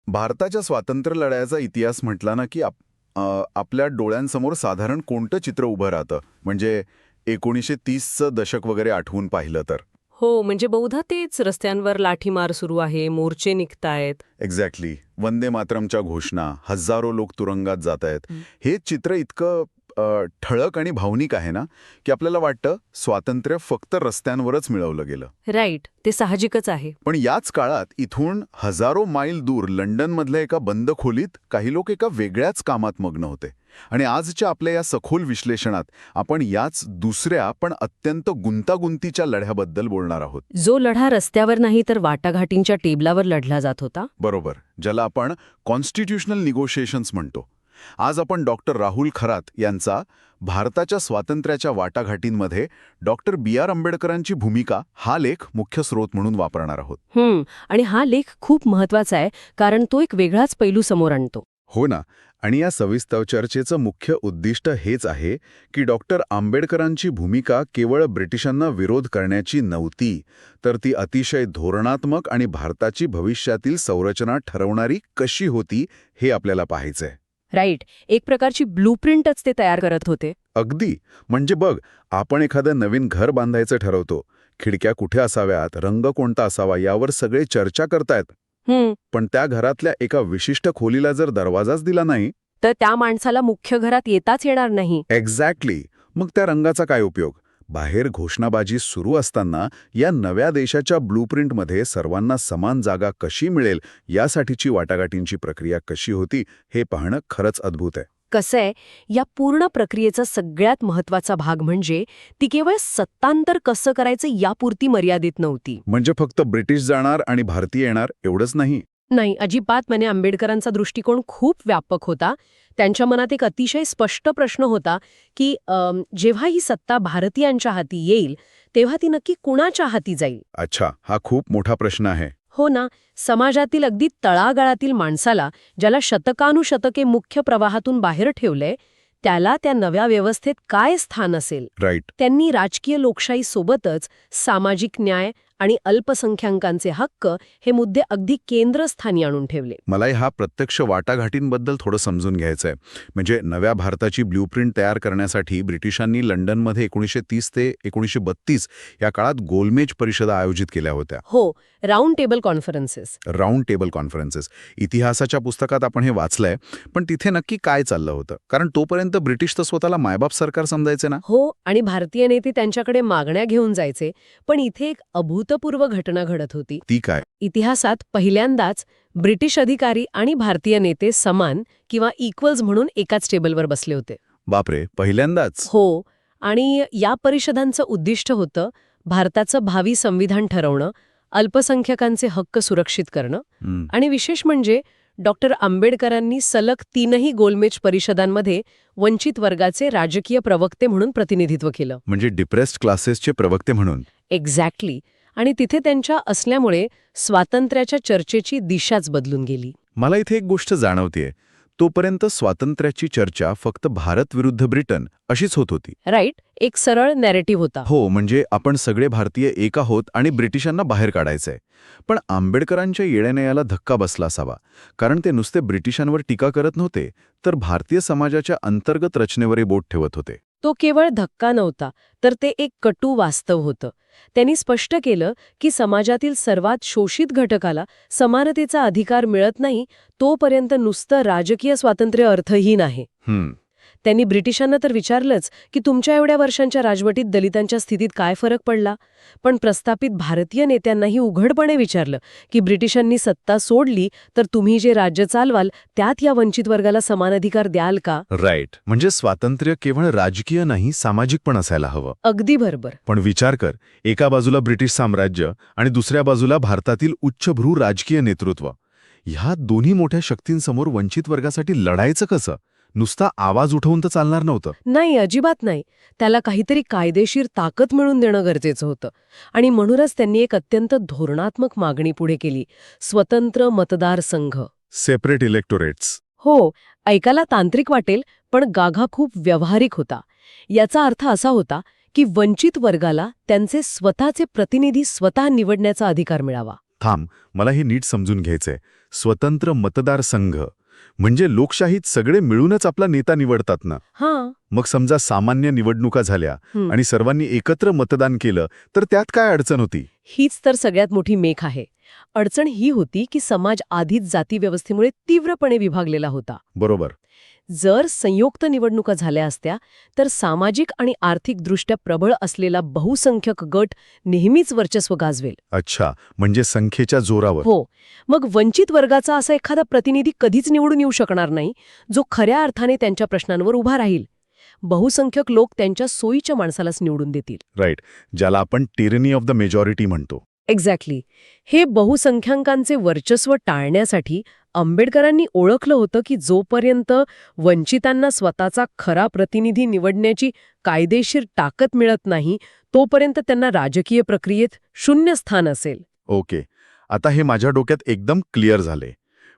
भारताच्या स्वातंत्र्य लढ्याचा इतिहास म्हटला ना की आपल्या डोळ्यांसमोर साधारण कोणतं चित्र उभं राहतं म्हणजे 1930चं दशक वगैरे आठवून पाहिलं तर. हो, म्हणजे बहुधा तेच रस्त्यांवर लाठीमार सुरू आहे, मोर्चे निघतायत. एक्झॅक्टली. वंदे मातरमच्या घोषणा, हजारो लोक तुरुंगात जात आहेत. हे चित्र इतकं ठळक आणि भावनिक आहे ना की आपल्याला वाटतं स्वातंत्र्य फक्त रस्त्यांवरच मिळवलं गेलं. राईट, ते साहजिकच आहे. पण याच काळात इथून हजारो मैल दूर लंडनमधल्या एका बंद खोलीत काही लोक एका वेगळ्याच कामात मग्न होते. आणि आजच्या आपल्या या सखोल विश्लेषणात आपण याच दुसऱ्या पण अत्यंत गुंतागुंतीच्या लढ्याबद्दल बोलणार आहोत. जो लढा रस्त्यावर नाही तर वाटाघाटींच्या टेबलावर लढला जात होता. बरोबर, ज्याला आपण कॉन्स्टिट्यूशनल निगोशिएशन्स म्हणतो. आज आपण डॉक्टर राहुल खरात यांचा भारताच्या स्वातंत्र्याच्या वाटाघाटींमध्ये डॉक्टर B.R. आंबेडकरांची भूमिका हा लेख मुख्य स्रोत म्हणून वापरणार आहोत. आणि हा लेख खूप महत्वाचा आहे कारण तो एक वेगळाच पैलू समोर आणतो. हो ना. आणि या सविस्तर चर्चेचं मुख्य उद्दिष्ट हेच आहे की डॉक्टर आंबेडकरांची भूमिका केवळ ब्रिटिशांना विरोध करण्याची नव्हती, तर ती अतिशय धोरणात्मक आणि भारताची भविष्यातील संरचना ठरवणारी कशी होती हे आपल्याला पाहायचंय. राईट, एक प्रकारची ब्लूप्रिंटच ते तयार करत होते. अगदी. म्हणजे बघ, आपण एखादं नवीन घर बांधायचं ठरवतो. खिडक्या कुठे असाव्यात, रंग कोणता असावा यावर सगळे चर्चा करतायत. पण त्या घरातल्या एका विशिष्ट खोलीला जर दरवाजाच दिला नाही तर त्या माणसाला मुख्य घरात येताच येणार नाही. एक्झॅक्टली. मग त्या रंगाचा काय उपयोग? बाहेर घोषणाबाजी सुरू असताना या नव्या देशाच्या ब्लूप्रिंटमध्ये सर्वांना समान जागा कशी मिळेल यासाठीची वाटाघाटींची प्रक्रिया कशी होती हे पाहणं खरंच अद्भुत आहे. कसं आहे, या पूर्ण प्रक्रियेचा सगळ्यात महत्वाचा भाग म्हणजे ती केवळ सत्तांतर कसं करायचं यापुरती मर्यादित नव्हती. म्हणजे फक्त ब्रिटिश जाणार आणि भारतीय येणार एवढंच नाही. नाही, अजिबात. म्हणजे आंबेडकरांचा दृष्टिकोन खूप व्यापक होता. त्यांच्या मनात एक अतिशय स्पष्ट प्रश्न होता की जेव्हा ही सत्ता भारतीयांच्या हाती येईल तेव्हा ती नक्की कुणाच्या हाती जाईल. अच्छा, हा खूप मोठा प्रश्न आहे. हो ना. समाजातील अगदी तळागाळातील माणसाला, ज्याला शतकानुशतके मुख्य प्रवाहातून बाहेर ठेवलंय, त्याला त्या नव्या व्यवस्थेत काय स्थान असेल. राईट. त्यांनी राजकीय लोकशाहीसोबतच सामाजिक न्याय आणि अल्पसंख्याकांचे हक्क हे मुद्दे अगदी केंद्रस्थानी आणून ठेवले. मला हा प्रत्यक्ष वाटाघाटींबद्दल थोडं समजून घ्यायचंय. म्हणजे नव्या भारताची ब्ल्यूप्रिंट तयार करण्यासाठी ब्रिटिशांनी लंडनमध्ये 1930 ते 1932 या काळात गोलमेज परिषदा आयोजित केल्या होत्या. हो, round table conferences. Round table conferences. इतिहासाच्या पुस्तकात आपण हे वाचलंय, पण तिथे नक्की काय चाललं होतं? कारण तोपर्यंत ब्रिटिश तर स्वतःला मायबाप सरकार समजायचे ना. हो, आणि भारतीय नेते त्यांच्याकडे मागण्या घेऊन जायचे. पण इथे एक अभूतपूर्व घटना घडत होती. ती काय? इतिहासात पहिल्यांदाच ब्रिटिश अधिकारी आणि भारतीय नेते समान किंवा इक्वल्स म्हणून एकाच टेबलवर बसले होते. बापरे, पहिल्यांदाच? हो. आणि या परिषदांचं उद्दिष्ट होतं भारताचं भावी संविधान ठरवणं, अल्पसंख्याकांचे हक्क सुरक्षित करणं. आणि विशेष म्हणजे डॉक्टर आंबेडकरांनी सलग 3ही गोलमेज परिषदांमध्ये वंचित वर्गाचे राजकीय प्रवक्ते म्हणून प्रतिनिधित्व केलं. म्हणजे डिप्रेस्ड क्लासेसचे प्रवक्ते म्हणून. एक्झॅक्टली. आणि तिथे त्यांच्या असल्यामुळे स्वातंत्र्याच्या चर्चेची दिशाच बदलून गेली. मला इथे एक गोष्ट जाणवतेय. तोपर्यंत स्वातंत्र्याची चर्चा फक्त भारत विरुद्ध ब्रिटन अशीच होत होती. राईट, एक सरळ नॅरेटिव्ह होता. हो, म्हणजे आपण सगळे भारतीय एक आहोत आणि ब्रिटिशांना बाहेर काढायचंय. पण आंबेडकरांच्या येण्याने याला धक्का बसला असावा, कारण ते नुसते ब्रिटिशांवर टीका करत नव्हते, तर भारतीय समाजाच्या अंतर्गत रचनेवरही बोट ठेवत होते. तो केवळ धक्का नव्हता, तर ते एक कटू वास्तव होतं. त्यांनी स्पष्ट केलं की समाजातील सर्वात शोषित घटकाला समानतेचा अधिकार मिळत नाही तोपर्यंत नुसतं राजकीय स्वातंत्र्य अर्थहीन आहे. त्यांनी ब्रिटिशांना तर विचारलंच की तुमच्या एवढ्या वर्षांच्या राजवटीत दलितांच्या स्थितीत काय फरक पडला, पण प्रस्थापित भारतीय नेत्यांनाही उघडपणे विचारलं की ब्रिटिशांनी सत्ता सोडली तर तुम्ही जे राज्य चालवाल त्यात या वंचित वर्गाला समान अधिकार द्याल का. राईट. म्हणजे स्वातंत्र्य केवळ राजकीय नाही, सामाजिक पण असायला हवं. अगदी बरोबर. पण विचार कर, एका बाजूला ब्रिटिश साम्राज्य आणि दुसऱ्या बाजूला भारतातील उच्चभ्रू राजकीय नेतृत्व. ह्या दोन्ही मोठ्या शक्तींसमोर वंचित वर्गासाठी लढायचं कसं? नुसता आवाज उठवून तर चालणार नव्हतं. नाही, अजिबात नाही. त्याला काहीतरी कायदेशीर ताकद मिळून देणं गरजेचं होतं. आणि म्हणूनच त्यांनी एक अत्यंत धोरणात्मक मागणी पुढे केली: स्वतंत्र मतदारसंघ. Separate electorates. हो, ऐकायला तांत्रिक वाटेल, पण गाभा खूप व्यावहारिक होता. याचा अर्थ असा होता की वंचित वर्गाला त्यांचे स्वतःचे प्रतिनिधी स्वतः निवडण्याचा अधिकार मिळावा. थांब, मला हे नीट समजून घ्यायचंय. स्वतंत्र मतदारसंघ म्हणजे लोकशाहीत सगळे मिळूनच आपला नेता निवडतात ना? हां. मग समजा सामान्य निवडणुका झाल्या आणि सर्वांनी एकत्र मतदान केलं तर त्यात काय अडचण होती? हीच तर सगळ्यात मोठी मेख आहे. अडचण ही होती की समाज आधीच जातीव्यवस्थेमुळे तीव्रपणे विभागलेला होता. बरोबर. जर संयुक्त निवडणुका झाल्या असत्या तर सामाजिक आणि आर्थिकदृष्ट्या प्रबळ असलेला बहुसंख्यक गट नेहमीच वर्चस्व गाजवेल. अच्छा, म्हणजे संख्येच्या जोरावर. हो. मग वंचित वर्गाचा असा एखादा प्रतिनिधी कधीच निवडून येऊ शकणार नाही जो खऱ्या अर्थाने त्यांच्या प्रश्नांवर उभा राहील. बहुसंख्यक लोक त्यांच्या सोयीच्या माणसालाच निवडून देतील. राईट, ज्याला आपण टिरनी ऑफ द मेजॉरिटी म्हणतो. एक्झॅक्टली. हे बहुसंख्याकांचे वर्चस्व टाळण्यासाठी आंबेडकरांनी ओळखलं होतं की जोपर्यंत वंचितांना स्वतःचा खरा प्रतिनिधी निवडण्याची कायदेशीर ताकद मिळत नाही तोपर्यंत त्यांना राजकीय प्रक्रियेत शून्य स्थान असेल. ओके, आता हे माझ्या डोक्यात एकदम क्लिअर झाले.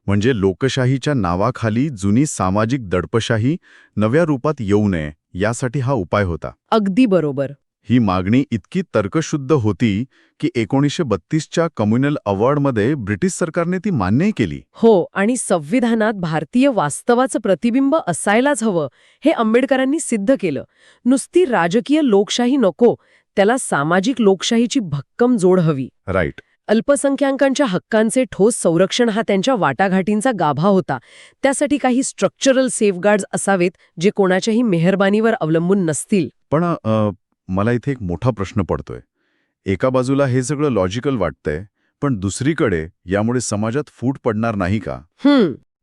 म्हणजे लोकशाहीच्या नावाखाली जुनी सामाजिक दडपशाही नव्या रूपात येऊ नये यासाठी हा उपाय होता. अगदी बरोबर. ही मागणी इतकी तर्कशुद्ध होती की 1932च्या कम्युनल अवॉर्डमध्ये ब्रिटिश सरकारने ती मान्यही केली. हो, आणि संविधानात भारतीय वास्तवाचं प्रतिबिंब असायलाच हवं हे आंबेडकरांनी सिद्ध केलं. नुसती राजकीय लोकशाही नको, त्याला सामाजिक लोकशाहीची भक्कम जोड हवी. राईट. अल्पसंख्याकांच्या हक्कांचे ठोस संरक्षण हा त्यांच्या वाटाघाटींचा गाभा होता. त्यासाठी काही स्ट्रक्चरल सेफगार्ड्स असावेत जे कोणाच्याही मेहरबानीवर अवलंबून नसतील. पण मला इथे एक मोठा प्रश्न पडतोय. एका बाजूला हे सगळं लॉजिकल वाटतंय, पण दुसरीकडे यामुळे समाजात फूट पडणार नाही का?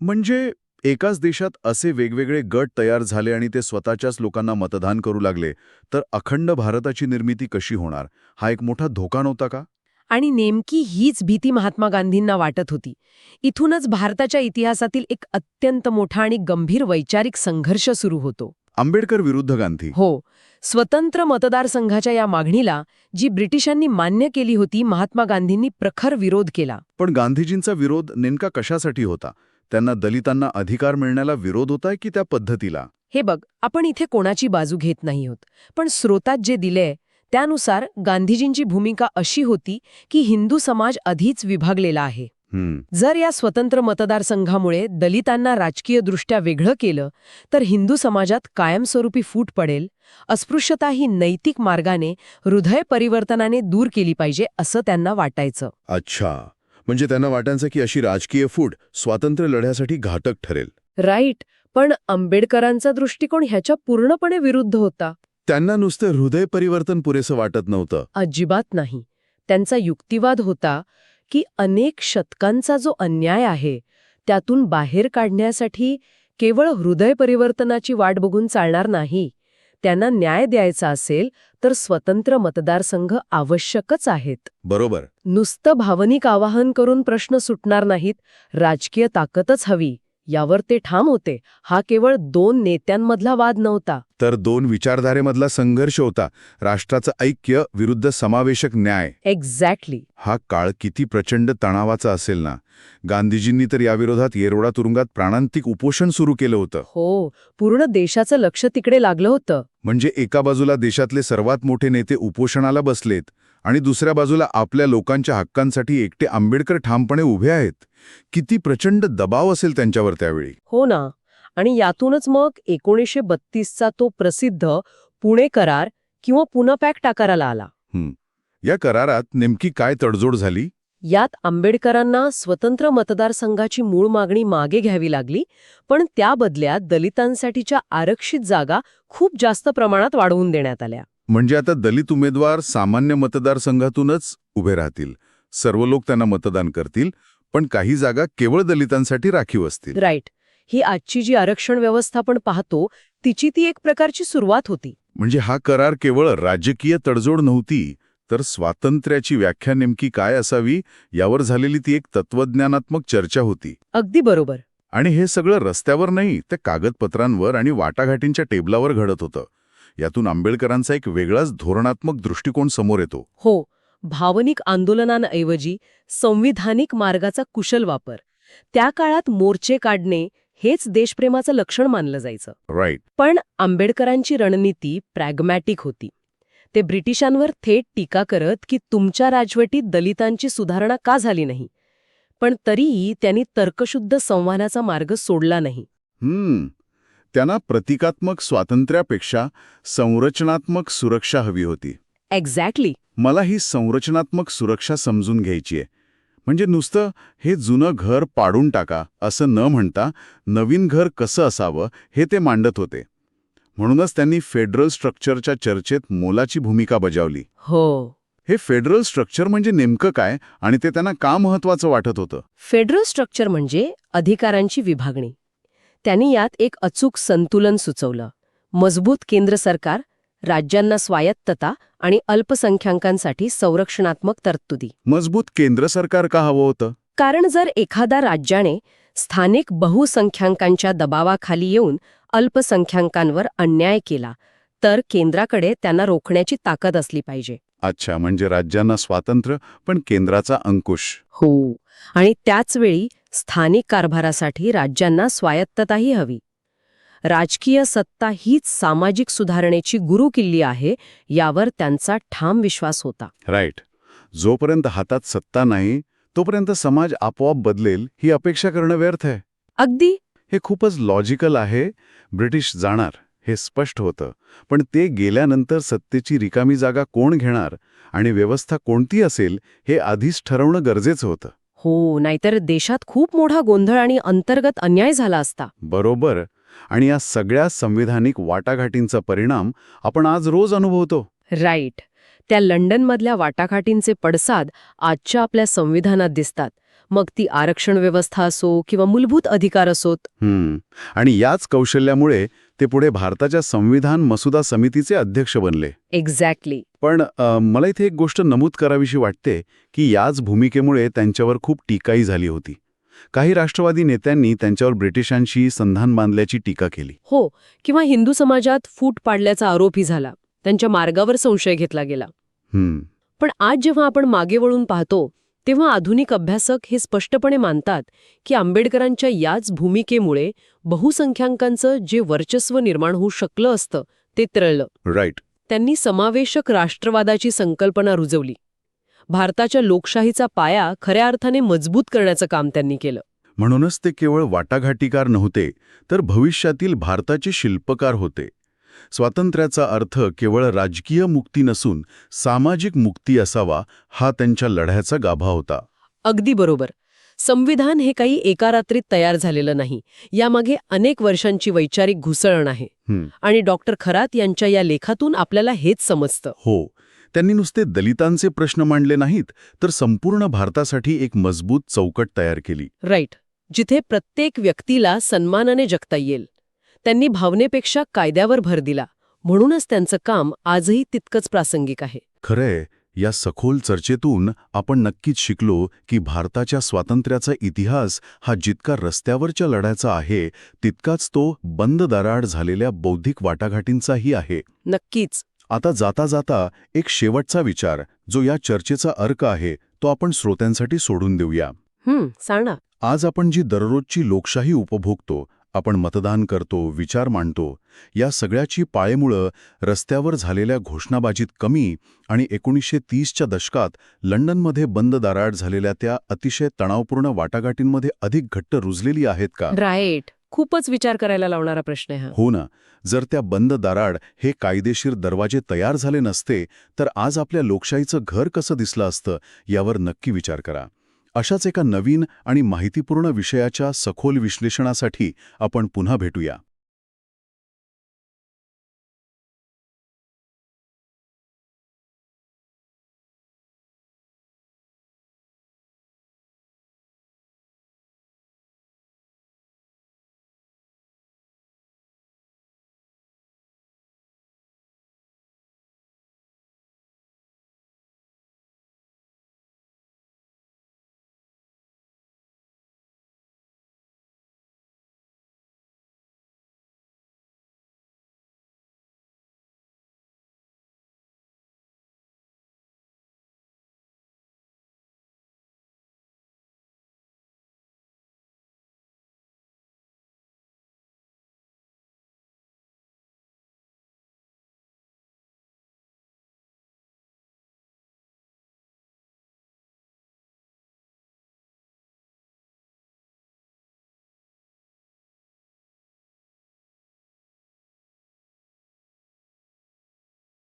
म्हणजे एकाच देशात असे वेगवेगळे गट तयार झाले आणि ते स्वतःच्याच लोकांना मतदान करू लागले तर अखंड भारताची निर्मिती कशी होणार? हा एक मोठा धोका नव्हता का? आणि नेमकी हीच भीती महात्मा गांधींना वाटत होती. इथूनच भारताच्या इतिहासातील एक अत्यंत मोठा आणि गंभीर वैचारिक संघर्ष सुरू होतो. आंबेडकर विरुद्ध गांधी. हो. स्वतंत्र मतदारसंघाच्या या मागणीला जी ब्रिटिशांनी मान्य केली होती महात्मा गांधींनी प्रखर विरोध केला. पण गांधीजींचा विरोध नेमका कशासाठी होता? त्यांना दलितांना अधिकार मिळण्याला विरोध होता की त्या पद्धतीला? हे बघ, आपण इथे कोणाची बाजू घेत नाही आहोत, पण स्रोतात जे दिलेय त्यानुसार गांधीजींची भूमिका अशी होती की हिंदू समाज आधीच विभागलेला आहे. जर या स्वतंत्र मतदारसंघामुळे दलितांना राजकीयदृष्ट्या वेगळं केलं तर हिंदू समाजात कायमस्वरूपी फूट पडेल. अस्पृश्यता ही नैतिक मार्गाने हृदय परिवर्तनाने दूर केली पाहिजे असं त्यांना वाटायचं. अच्छा, म्हणजे त्यांना वाटायचं की अशी राजकीय फूट स्वातंत्र्य लढ्यासाठी घातक ठरेल. राईट. पण आंबेडकरांचा दृष्टिकोन ह्याच्या पूर्णपणे विरुद्ध होता. त्यांना नुसतं हृदय परिवर्तन पुरेसं वाटत नव्हतं. अजिबात नाही. त्यांचा युक्तिवाद होता की अनेक शतकांचा जो अन्याय आहे त्यातून बाहेर काढण्यासाठी केवळ हृदय परिवर्तनाची वाट बघून चालणार नाही. त्यांना न्याय द्यायचा असेल तर स्वतंत्र मतदारसंघ आवश्यकच आहेत. बरोबर. नुसतं भावनिक आवाहन करून प्रश्न सुटणार नाहीत, राजकीय ताकदच हवी यावर ते ठाम होते. हा केवळ दोन नेत्यांमधला वाद नव्हता, तर दोन विचारधारेमधला संघर्ष होता. राष्ट्राचं ऐक्य विरुद्ध समावेशक न्याय. एक्झॅक्टली. हा काळ किती प्रचंड तणावाचा असेल ना. गांधीजींनी तर याविरोधात येरवडा तुरुंगात प्राणांतिक उपोषण सुरू केलं होतं. हो, पूर्ण देशाचं लक्ष तिकडे लागलं होतं. म्हणजे एका बाजूला देशातले सर्वात मोठे नेते उपोषणाला बसलेत आणि दुसऱ्या बाजूला आपल्या लोकांच्या हक्कांसाठी एकटे आंबेडकर ठामपणे उभे आहेत. किती प्रचंड दबाव असेल त्यांच्यावर त्यावेळी. हो ना. आणि यातूनच मग 1932चा तो प्रसिद्ध पुणे करार किंवा पुणे पॅक्ट आकाराला आला. या करारात नेमकी काय तडजोड झाली? यात आंबेडकरांना स्वतंत्र मतदारसंघाची मूळ मागणी मागे घ्यावी लागली, पण त्या बदल्यात दलितांसाठीच्या आरक्षित जागा खूप जास्त प्रमाणात वाढवून देण्यात आल्या. म्हणजे आता दलित उमेदवार सामान्य मतदारसंघातूनच उभे राहतील. सर्व लोक त्यांना मतदान करतील, पण काही जागा केवळ दलितांसाठी राखीव असतील. राईट. ही आजची जी आरक्षण व्यवस्था आपण पाहतो तिची ती एक प्रकारची सुरुवात होती. म्हणजे हा करार केवळ राजकीय तडजोड नव्हती, तर स्वातंत्र्याची व्याख्या नेमकी काय असावी यावर झालेली ती एक तत्वज्ञानात्मक चर्चा होती. अगदी बरोबर. आणि हे सगळं रस्त्यावर नाही, त्या कागदपत्रांवर आणि वाटाघाटींच्या टेबलावर घडत होतं. यातून आंबेडकरांचा एक वेगळाच धोरणात्मक दृष्टिकोन समोर येतो. हो. भावनिक आंदोलनांऐवजी संविधानिक मार्गाचा कुशल वापर. त्या काळात मोर्चे काढणे हेच देशप्रेमाचं लक्षण मानलं जायचं. राईट. पण आंबेडकरांची रणनीती प्रॅग्मॅटिक होती. ते ब्रिटिशांवर थेट टीका करत की तुमच्या राजवटीत दलितांची सुधारणा का झाली नाही. पण तरीही त्यांनी तर्कशुद्ध संवादाचा मार्ग सोडला नाही. त्यांना प्रतिकात्मक स्वातंत्र्यापेक्षा संरचनात्मक सुरक्षा हवी होती. एक्झॅक्टली. मला ही संरचनात्मक सुरक्षा समजून घ्यायची आहे. म्हणजे नुसतं हे जुनं घर पाडून टाका असं न म्हणता नवीन घर कसं असावं हे ते मांडत होते. म्हणूनच त्यांनी फेडरल स्ट्रक्चरच्या चर्चेत मोलाची भूमिका बजावली. हो. हे फेडरल स्ट्रक्चर म्हणजे नेमकं काय आणि ते त्यांना का महत्वाचं वाटत होतं? फेडरल स्ट्रक्चर म्हणजे अधिकारांची विभागणी. त्यांनी यात एक अचूक संतुलन सुचवलं. मजबूत केंद्र सरकार, राज्यांना स्वायत्तता आणि अल्पसंख्याकांसाठी संरक्षणात्मक तरतुदी. मजबूत केंद्र सरकार का हवं होतं? कारण जर एखाद्या राज्याने स्थानिक बहुसंख्याकांच्या दबावाखाली येऊन अल्पसंख्याकांवर अन्याय केला तर केंद्राकडे त्यांना रोखण्याची ताकद असली पाहिजे. अच्छा, म्हणजे राज्यांना स्वातंत्र्य पण केंद्राचा अंकुश. हो. आणि त्याचवेळी स्थानिक कारभारासाठी राज्यांना स्वायत्तताही हवी. राजकीय सत्ता हीच सामाजिक सुधारणेची गुरुकिल्ली आहे यावर त्यांचा ठाम विश्वास होता. राईट. जोपर्यंत हातात सत्ता नाही तोपर्यंत समाज आपोआप बदलेल ही अपेक्षा करणं व्यर्थ आहे. अगदी. हे खूपच लॉजिकल आहे. ब्रिटिश जाणार हे स्पष्ट होतं. पण ते गेल्यानंतर सत्तेची रिकामी जागा कोण घेणार आणि व्यवस्था कोणती असेल हे आधीच ठरवणं गरजेचं होतं. हो, नाहीतर देशात खूप मोठा गोंधळ आणि अंतर्गत अन्याय झाला असता. बरोबर. आणि या सगळ्या संविधानिक वाटाघाटींचा परिणाम आपण आज रोज अनुभवतो. राईट. त्या लंडनमधल्या वाटाघाटींचे पडसाद आजच्या आपल्या संविधानात दिसतात. मग ती आरक्षण व्यवस्था असो किंवा मूलभूत अधिकार असोत. आणि याच कौशल्यामुळे ते पुढे भारताच्या संविधान मसुदा समितीचे अध्यक्ष बनले. एक्झॅक्टली. पण मला इथे एक गोष्ट नमूद करावीशी वाटते की याच भूमिकेमुळे त्यांच्यावर खूप टीकाही झाली होती. काही राष्ट्रवादी नेत्यांनी त्यांच्यावर ब्रिटिशांशी संधान बांधल्याची टीका केली. हो, किंवा हिंदू समाजात फूट पाडल्याचा आरोपही झाला. त्यांच्या मार्गावर संशय घेतला गेला. पण आज जेव्हा आपण मागे वळून पाहतो तेव्हा आधुनिक अभ्यासक हे स्पष्टपणे मानतात की आंबेडकरांच्या याच भूमिकेमुळे बहुसंख्याकांचं जे वर्चस्व निर्माण होऊ शकलं असतं ते तरळलं. राईट. त्यांनी समावेशक राष्ट्रवादाची संकल्पना रुजवली. भारताच्या लोकशाहीचा पाया खऱ्या अर्थाने मजबूत करण्याचं काम त्यांनी केलं. म्हणूनच ते केवळ वाटाघाटीकार नव्हते तर भविष्यातील भारताचे शिल्पकार होते. स्वातंत्र्याचा अर्थ केवळ राजकीय मुक्ती नसून सामाजिक मुक्ती असावा हा त्यांच्या लढ्याचा गाभा होता. अगदी बरोबर. संविधान हे काही एका रात्रीत तयार झालेलं नाही. यामागे अनेक वर्षांची वैचारिक घुसळण आहे. आणि डॉक्टर खरात यांच्या या लेखातून आपल्याला हेच समजतं. हो. त्यांनी नुसते दलितांचे प्रश्न मांडले नाहीत तर संपूर्ण भारतासाठी एक मजबूत चौकट तयार केली. राईट. जिथे प्रत्येक व्यक्तीला सन्मानाने जगता येईल. त्यांनी भावनेपेक्षा कायद्यावर भर दिला. म्हणूनच त्यांचं काम आजही तितकंच प्रासंगिक आहे. खरंय. या सखोल चर्चेतून आपण नक्कीच शिकलो की भारताच्या स्वातंत्र्याचा इतिहास हा जितका रस्त्यावरच्या लढ्याचा आहे तितकाच तो बंद दाराआड झालेल्या बौद्धिक वाटाघाटींचाही आहे. नक्कीच. आता जाता जाता एक शेवटचा विचार जो या चर्चेचा अर्क आहे तो आपण श्रोत्यांसाठी सोडून देऊया. सांगा. आज आपण जी दररोजची लोकशाही उपभोगतो, आपण मतदान करतो, विचार मांडतो, या सगळ्याची पाळेमुळं रस्त्यावर झालेल्या घोषणाबाजीत कमी आणि 1930च्या दशकात लंडनमध्ये बंद दाराआड झालेल्या त्या अतिशय तणावपूर्ण वाटाघाटींमध्ये अधिक घट्ट रुजलेली आहेत का? राईट. खूपच विचार करायला लावणारा प्रश्न आहे हा. हो ना. जर त्या बंद दाराआड हे कायदेशीर दरवाजे तयार झाले नसते तर आज आपल्या लोकशाहीचं घर कसं दिसलं असतं यावर नक्की विचार करा. अशाच एका नवीन आणि माहितीपूर्ण विषयाच्या सखोल विश्लेषणासाठी आपण पुन्हा भेटूया.